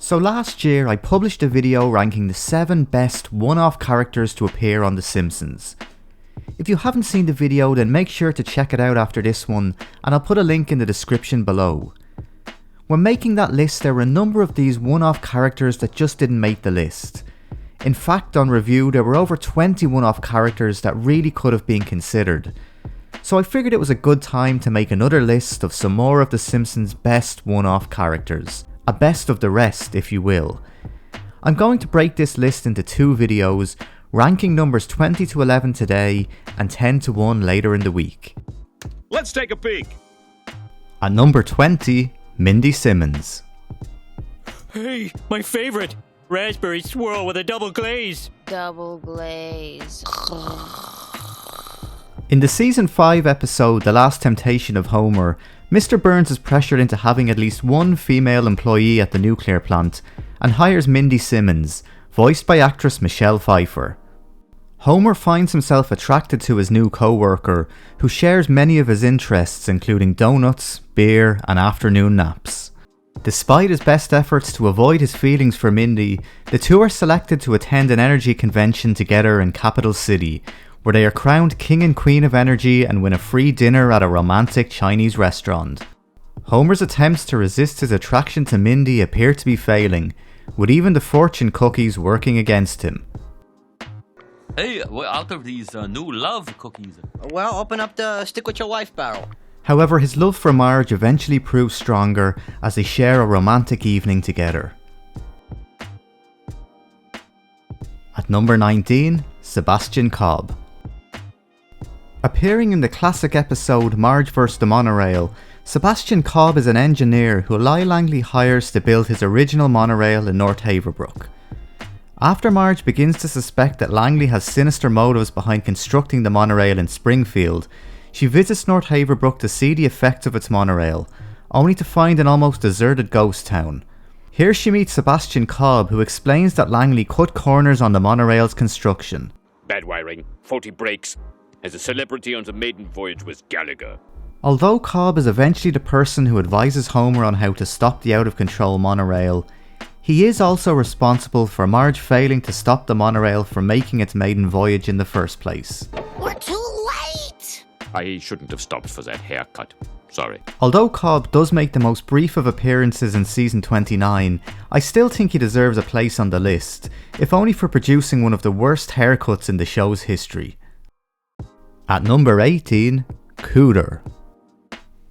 So last year I published a video ranking the 7 best one-off characters to appear on The Simpsons. If you haven't seen the video, then make sure to check it out after this one, and I'll put a link in the description below. When making that list, there were a number of these one-off characters that just didn't make the list. In fact, on review there were over 20 one-off characters that really could have been considered. So I figured it was a good time to make another list of some more of The Simpsons' best one-off characters. A best of the rest, if you will. I'm going to break this list into 2 videos, ranking numbers 20 to 11 today and 10 to 1 later in the week. Let's take a peek. At number 20, Mindy Simmons. Hey, my favorite! Raspberry swirl with a double glaze. Double glaze. In the season 5 episode The Last Temptation of Homer, Mr. Burns is pressured into having at least one female employee at the nuclear plant and hires Mindy Simmons, voiced by actress Michelle Pfeiffer. Homer finds himself attracted to his new co-worker, who shares many of his interests including donuts, beer and afternoon naps. Despite his best efforts to avoid his feelings for Mindy, the two are selected to attend an energy convention together in Capital City, where they are crowned King and Queen of Energy and win a free dinner at a romantic Chinese restaurant. Homer's attempts to resist his attraction to Mindy appear to be failing, with even the fortune cookies working against him. Hey, we're out of these new love cookies. Well, open up the stick with your wife barrel. However, his love for Marge eventually proves stronger as they share a romantic evening together. At number 19, Sebastian Cobb. Appearing in the classic episode Marge vs. the Monorail, Sebastian Cobb is an engineer who Lyle Langley hires to build his original monorail in North Haverbrook. After Marge begins to suspect that Langley has sinister motives behind constructing the monorail in Springfield, she visits North Haverbrook to see the effects of its monorail, only to find an almost deserted ghost town. Here she meets Sebastian Cobb, who explains that Langley cut corners on the monorail's construction. Bad wiring, faulty brakes. As a celebrity on the maiden voyage was Gallagher. Although Cobb is eventually the person who advises Homer on how to stop the out-of-control monorail, he is also responsible for Marge failing to stop the monorail from making its maiden voyage in the first place. We're too late! I shouldn't have stopped for that haircut. Sorry. Although Cobb does make the most brief of appearances in season 29, I still think he deserves a place on the list, if only for producing one of the worst haircuts in the show's history. At number 18, Cooter.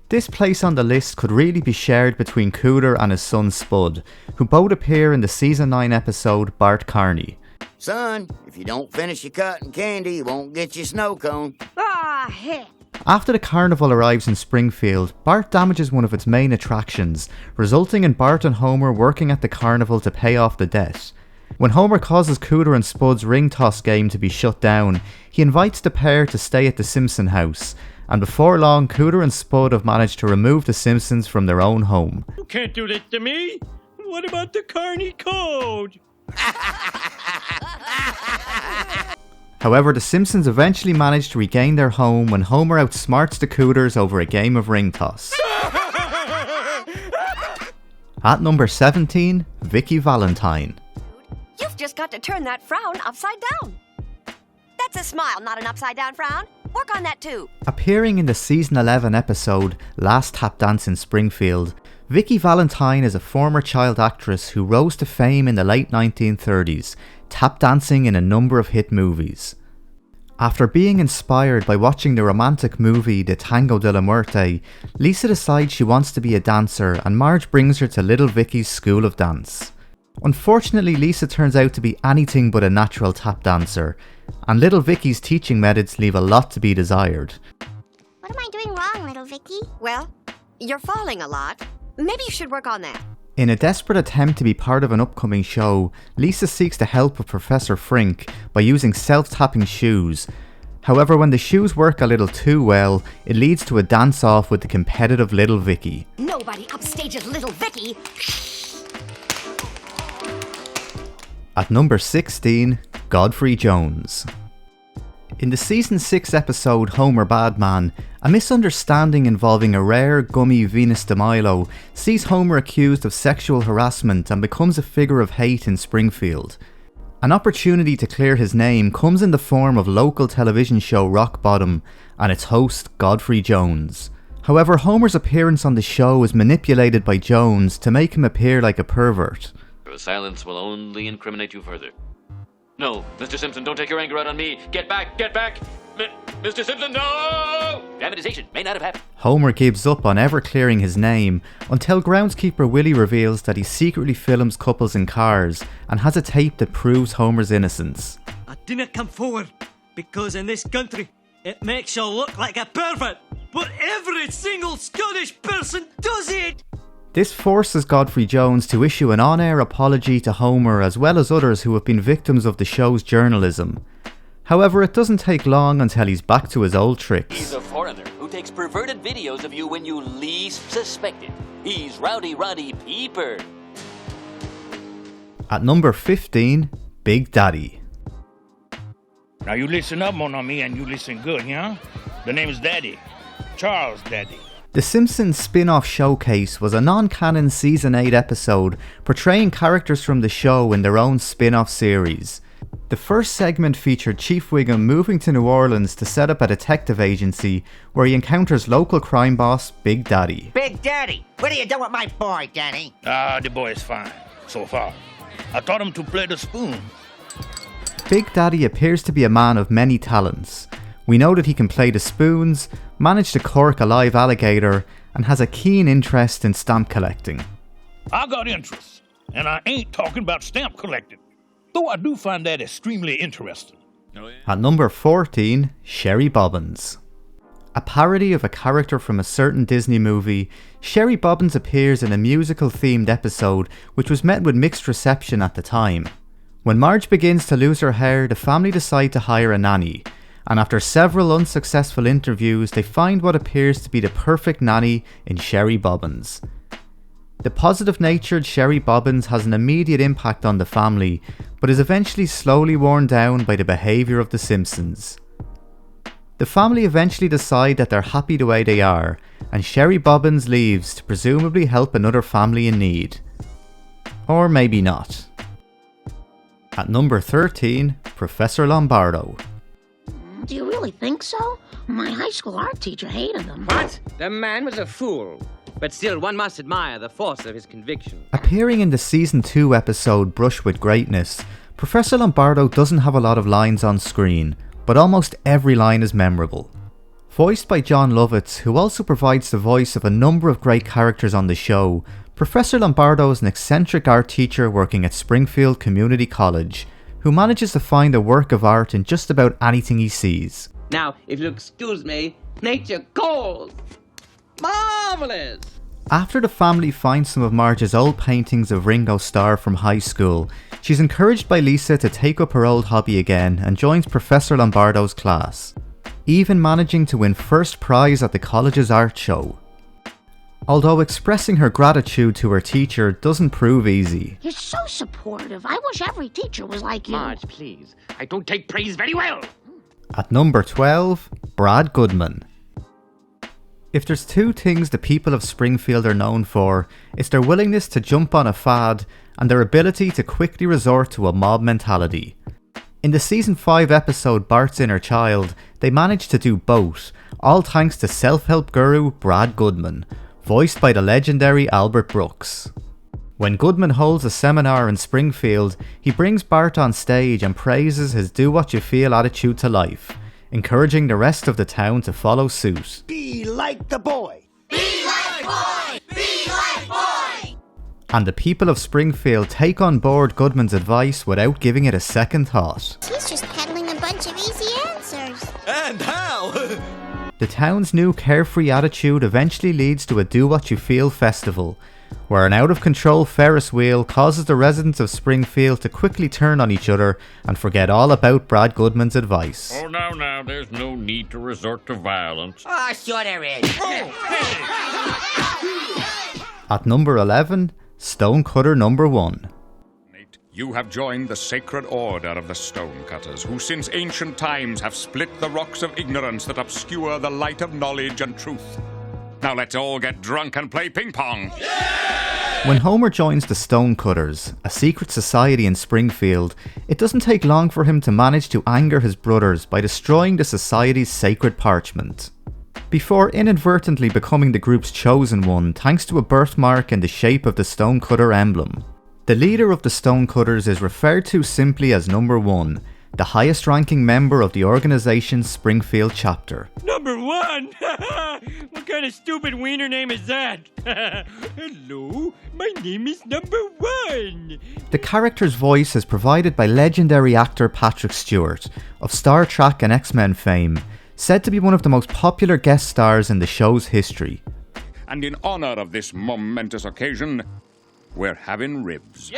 This place on the list could really be shared between Cooter and his son Spud, who both appear in the season 9 episode Bart Carney. Son, if you don't finish your cotton candy, you won't get your snow cone. Ah, heck. After the carnival arrives in Springfield, Bart damages one of its main attractions, resulting in Bart and Homer working at the carnival to pay off the debt. When Homer causes Cooter and Spud's ring toss game to be shut down, he invites the pair to stay at the Simpson house, and before long Cooter and Spud have managed to remove the Simpsons from their own home. You can't do this to me! What about the Carney Code? However, the Simpsons eventually manage to regain their home when Homer outsmarts the Cooters over a game of ring toss. At number 17, Vicky Valentine. You've just got to turn that frown upside down. That's a smile, not an upside down frown. Work on that too. Appearing in the season 11 episode Last Tap Dance in Springfield, Vicky Valentine is a former child actress who rose to fame in the late 1930s, tap dancing in a number of hit movies. After being inspired by watching the romantic movie The Tango de la Muerte, Lisa decides she wants to be a dancer and Marge brings her to Little Vicky's School of Dance. Unfortunately, Lisa turns out to be anything but a natural tap dancer, and Little Vicky's teaching methods leave a lot to be desired. What am I doing wrong, little Vicky? Well, you're falling a lot. Maybe you should work on that. In a desperate attempt to be part of an upcoming show, Lisa seeks the help of Professor Frink by using self-tapping shoes. However, when the shoes work a little too well, it leads to a dance-off with the competitive Little Vicky. Nobody upstages Little Vicky. At number 16, Godfrey Jones. In the season 6 episode Homer Badman, a misunderstanding involving a rare, gummy Venus de Milo sees Homer accused of sexual harassment and becomes a figure of hate in Springfield. An opportunity to clear his name comes in the form of local television show Rock Bottom and its host Godfrey Jones. However, Homer's appearance on the show is manipulated by Jones to make him appear like a pervert. Your silence will only incriminate you further. No, Mr. Simpson, don't take your anger out on me. Get back, get back! Mr. Simpson, no! Dramatization may not have happened. Homer gives up on ever clearing his name until groundskeeper Willie reveals that he secretly films couples in cars and has a tape that proves Homer's innocence. I didn't come forward because in this country it makes you look like a pervert, but every single Scottish person does it! This forces Godfrey Jones to issue an on-air apology to Homer as well as others who have been victims of the show's journalism. However, it doesn't take long until he's back to his old tricks. He's a foreigner who takes perverted videos of you when you least suspect it. He's Rowdy Roddy Peeper. At number 15, Big Daddy. Now you listen up, mon ami, and you listen good, yeah? The name is Daddy. Charles Daddy. The Simpsons spin-off Showcase was a non-canon Season 8 episode portraying characters from the show in their own spin-off series. The first segment featured Chief Wiggum moving to New Orleans to set up a detective agency where he encounters local crime boss Big Daddy. Big Daddy, what are you doing with my boy, Daddy? The boy is fine, so far. I taught him to play the spoon. Big Daddy appears to be a man of many talents. We know that he can play the spoons, manage to cork a live alligator, and has a keen interest in stamp collecting. I got interest, and I ain't talking about stamp collecting, though I do find that extremely interesting. At number 14, Sherry Bobbins. A parody of a character from a certain Disney movie, Sherry Bobbins appears in a musical-themed episode which was met with mixed reception at the time. When Marge begins to lose her hair, the family decide to hire a nanny, and after several unsuccessful interviews, they find what appears to be the perfect nanny in Sherry Bobbins. The positive-natured Sherry Bobbins has an immediate impact on the family, but is eventually slowly worn down by the behaviour of the Simpsons. The family eventually decide that they're happy the way they are, and Sherry Bobbins leaves to presumably help another family in need. Or maybe not. At number 13, Professor Lombardo. Do you really think so? My high school art teacher hated him. What? The man was a fool. But still, one must admire the force of his conviction. Appearing in the Season 2 episode Brush with Greatness, Professor Lombardo doesn't have a lot of lines on screen, but almost every line is memorable. Voiced by John Lovitz, who also provides the voice of a number of great characters on the show, Professor Lombardo is an eccentric art teacher working at Springfield Community College, who manages to find a work of art in just about anything he sees. Now, if you'll excuse me, nature calls. Marvelous! After the family finds some of Marge's old paintings of Ringo Starr from high school, she's encouraged by Lisa to take up her old hobby again and joins Professor Lombardo's class, even managing to win first prize at the college's art show. Although expressing her gratitude to her teacher doesn't prove easy. You're so supportive. I wish every teacher was like you. Marge, please. I don't take praise very well. At number 12, Brad Goodman. If there's two things the people of Springfield are known for, it's their willingness to jump on a fad and their ability to quickly resort to a mob mentality. In the Season 5 episode Bart's Inner Child, they managed to do both, all thanks to self-help guru Brad Goodman, voiced by the legendary Albert Brooks. When Goodman holds a seminar in Springfield, he brings Bart on stage and praises his do-what-you-feel attitude to life, encouraging the rest of the town to follow suit. Be like the boy! Be like boy! Be like boy! And the people of Springfield take on board Goodman's advice without giving it a second thought. He's just peddling a bunch of easy answers. And how? The town's new carefree attitude eventually leads to a do-what-you-feel festival, where an out-of-control Ferris wheel causes the residents of Springfield to quickly turn on each other and forget all about Brad Goodman's advice. Oh, now, there's no need to resort to violence. Oh, sure there is. At number 11, Stonecutter number 1. You have joined the sacred order of the Stonecutters, who since ancient times have split the rocks of ignorance that obscure the light of knowledge and truth. Now let's all get drunk and play ping pong. When Homer joins the Stonecutters, a secret society in Springfield, it doesn't take long for him to manage to anger his brothers by destroying the society's sacred parchment, before inadvertently becoming the group's chosen one thanks to a birthmark in the shape of the Stonecutter emblem. The leader of the Stonecutters is referred to simply as Number 1, the highest ranking member of the organization's Springfield chapter. Number 1? What kind of stupid wiener name is that? Hello, my name is Number 1. The character's voice is provided by legendary actor Patrick Stewart of Star Trek and X-Men fame, said to be one of the most popular guest stars in the show's history. And in honor of this momentous occasion, we're having ribs.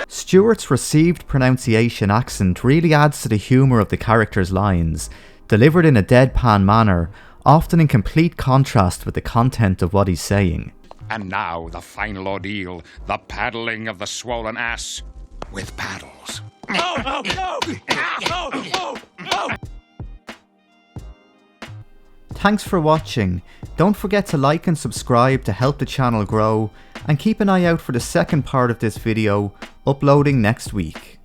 Stewart's received pronunciation accent really adds to the humour of the character's lines, delivered in a deadpan manner, often in complete contrast with the content of what he's saying. And now the final ordeal, the paddling of the swollen ass with paddles. Thanks for watching. Don't forget to like and subscribe to help the channel grow, and keep an eye out for the second part of this video, uploading next week.